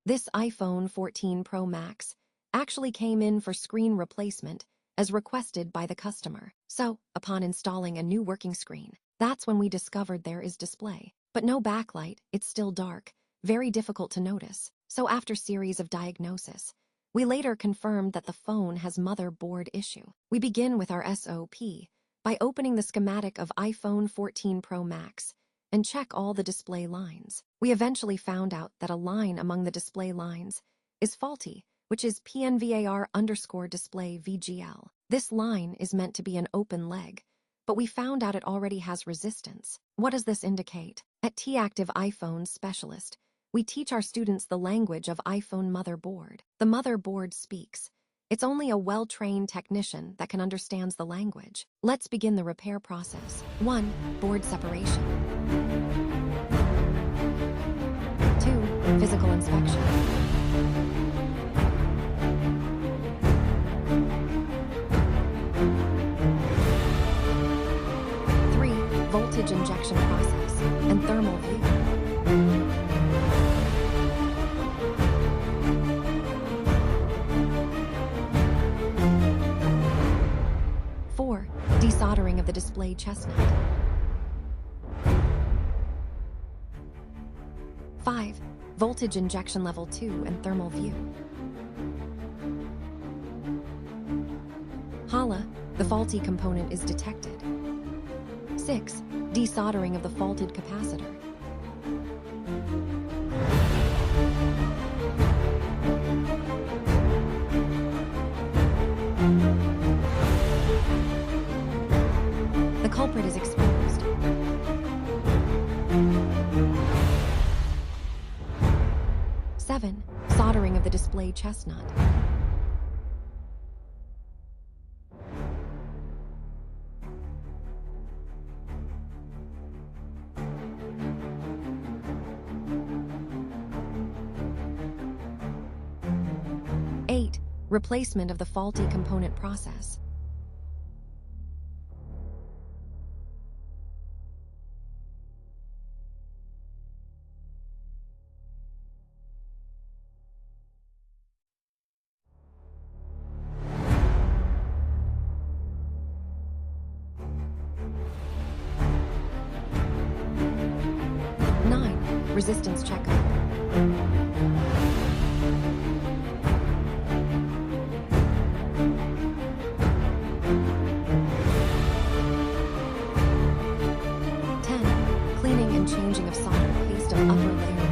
This iPhone 14 Pro Max actually came in for screen replacement as requested by the customer. So, upon installing a new working screen, that's when we discovered there is display, but no backlight. It's still dark, very difficult to notice. So after series of diagnosis, we later confirmed that the phone has motherboard issue. We begin with our SOP by opening the schematic of iPhone 14 Pro Max and check all the display lines. We eventually found out that a line among the display lines is faulty, which is PNVAR_display VGL. This line is meant to be an open leg, but we found out it already has resistance. What does this indicate? At T-Active iPhone Specialist, we teach our students the language of iPhone motherboard. The motherboard speaks. It's only a well-trained technician that can understand the language. Let's begin the repair process. 1. Board separation. 2. Physical inspection. 3. Voltage injection process and thermal view. 4. Desoldering of the display chestnut. 5. Voltage injection level 2 and thermal view. Holla, the faulty component is detected. 6. Desoldering of the faulted capacitor. 'The culprit is exposed. 7. Soldering of the display chestnut. 8. Replacement of the faulty component process. 9. Resistance checkup. 10. Cleaning and changing of solder paste of upper layer board.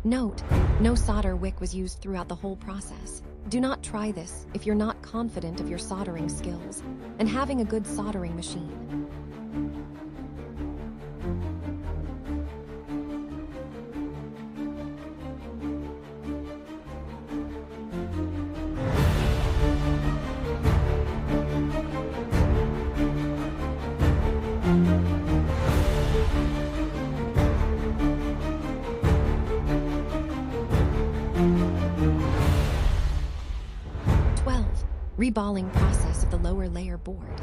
'Note: no solder wick was used throughout the whole process. Do not try this if you're not confident of your soldering skills and having a good soldering machine. Reballing process of the lower layer board.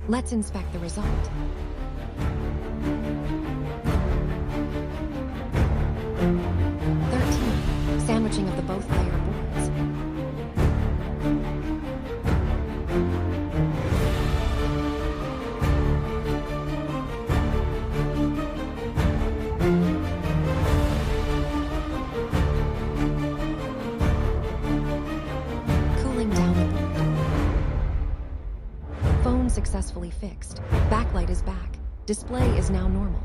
Let's inspect the result. Sandwiching of the both layer boards. 'Cooling down the board. Phone successfully fixed. Backlight is back. Display is now normal.